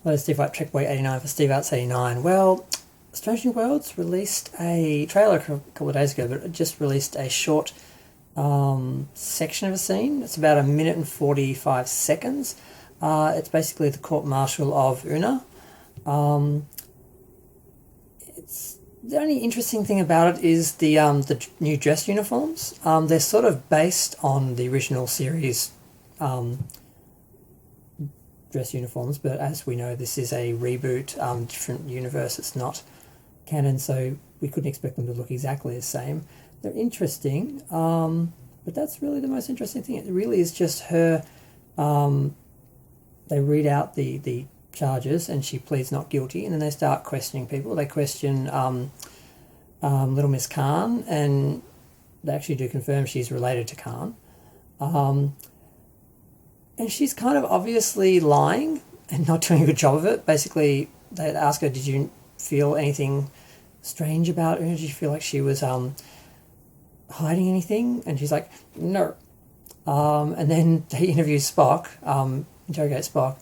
Hello, Steve White, Trek Boy 89 for Steve Arts 89. Well, Strange New Worlds released a trailer a couple of days ago, but it just released a short section of a scene. It's about 1 minute and 45 seconds. It's basically the court martial of Una. It's the only interesting thing about it is the new dress uniforms. They're sort of based on the original series dress uniforms, but as we know, this is a reboot, different universe. It's not canon, so we couldn't expect them to look exactly the same. They're interesting, but that's really the most interesting thing. It really is just her. They read out the charges, and she pleads not guilty, and then they start questioning people. They question Little Miss Khan, and they actually do confirm she's related to Khan. And she's kind of obviously lying and not doing a good job of it. Basically, they ask her, did you feel anything strange about her? Did you feel like she was hiding anything? And she's like, no. And then they interview Spock, interrogate Spock,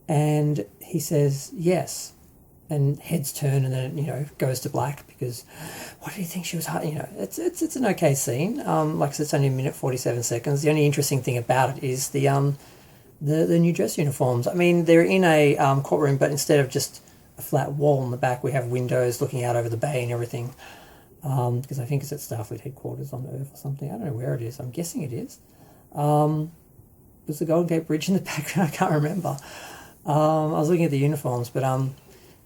and he says, yes. And heads turn, and then it goes to black because what do you think she was hiding? It's an okay scene. Like I said, it's only 1 minute 47 seconds. The only interesting thing about it is the new dress uniforms. I mean, they're in a courtroom, but instead of just a flat wall in the back, we have windows looking out over the bay and everything. Because I think it's at Starfleet headquarters on Earth or something. I don't know where it is. I'm guessing it is. Was the Golden Gate Bridge in the background? I can't remember. I was looking at the uniforms, but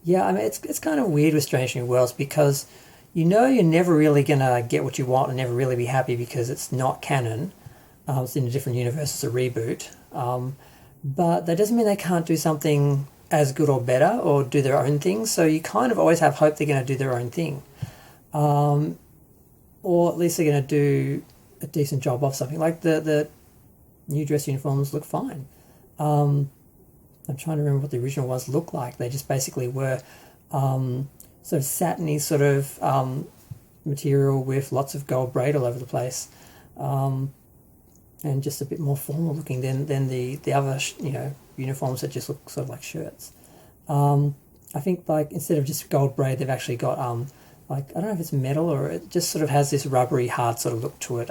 yeah, I mean, it's kind of weird with Strange New Worlds because you're never really gonna get what you want and never really be happy because it's not canon. It's in a different universe. It's a reboot. But that doesn't mean they can't do something as good or better or do their own thing. So you kind of always have hope they're going to do their own thing. Or at least they're going to do a decent job of something. Like the new dress uniforms look fine. I'm trying to remember what the original ones looked like. They just basically were sort of satiny sort of material with lots of gold braid all over the place. And just a bit more formal looking than the other uniforms that just look sort of like shirts. I think like instead of just gold braid, they've actually got like I don't know if it's metal or it just sort of has this rubbery hard sort of look to it,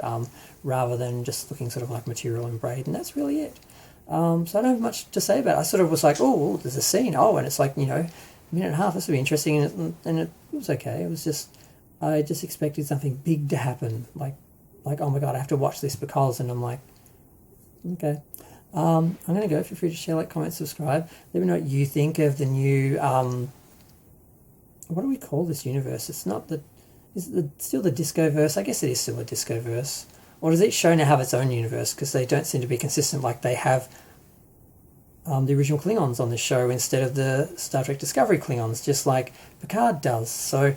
rather than just looking sort of like material and braid, and that's really it. So I don't have much to say about it. I sort of was like, oh, there's a scene, and it's like 1.5 minutes. This would be interesting, and it was okay. It was just I just expected something big to happen, like oh my god, I have to watch this because, and I'm like, okay. I'm going to go. Feel free to share, like, comment, subscribe. Let me know what you think of the new, what do we call this universe? It's not is it still the Discoverse? I guess it is still a Discoverse. Or does each show now have its own universe? Because they don't seem to be consistent, like they have the original Klingons on this show instead of the Star Trek Discovery Klingons, just like Picard does. So,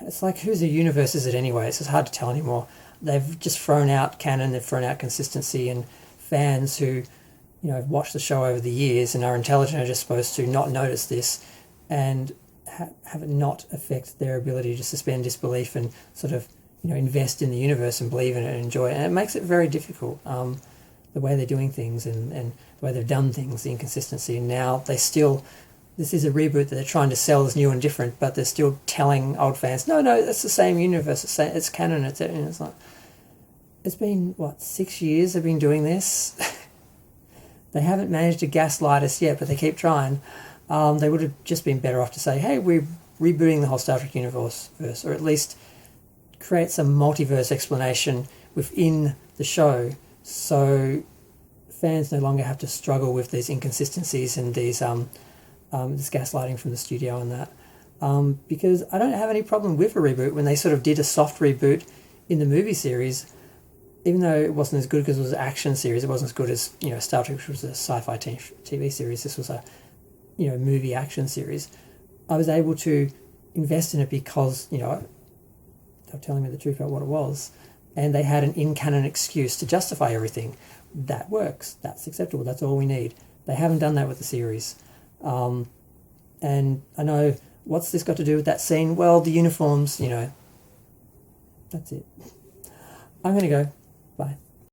it's like, whose universe is it anyway? It's just hard to tell anymore. They've just thrown out canon, they've thrown out consistency, and fans who, have watched the show over the years and are intelligent are just supposed to not notice this and have it not affect their ability to suspend disbelief and sort of, invest in the universe and believe in it and enjoy it. And it makes it very difficult, the way they're doing things and the way they've done things, the inconsistency. And now this is a reboot that they're trying to sell as new and different, but they're still telling old fans, no, it's the same universe, it's canon, it's like, it's been, 6 years they've been doing this? They haven't managed to gaslight us yet, but they keep trying. They would have just been better off to say, hey, we're rebooting the whole Star Trek universe, or at least create some multiverse explanation within the show so fans no longer have to struggle with these inconsistencies and these this gaslighting from the studio and that. Because I don't have any problem with a reboot when they sort of did a soft reboot in the movie series, even though it wasn't as good because it was an action series. It wasn't as good as Star Trek, which was a sci-fi TV series. This was a movie action series. I was able to invest in it because they were telling me the truth about what it was, and they had an in-canon excuse to justify everything. That works. That's acceptable. That's all we need. They haven't done that with the series. And I know, what's this got to do with that scene? Well, the uniforms, that's it. I'm going to go. Bye.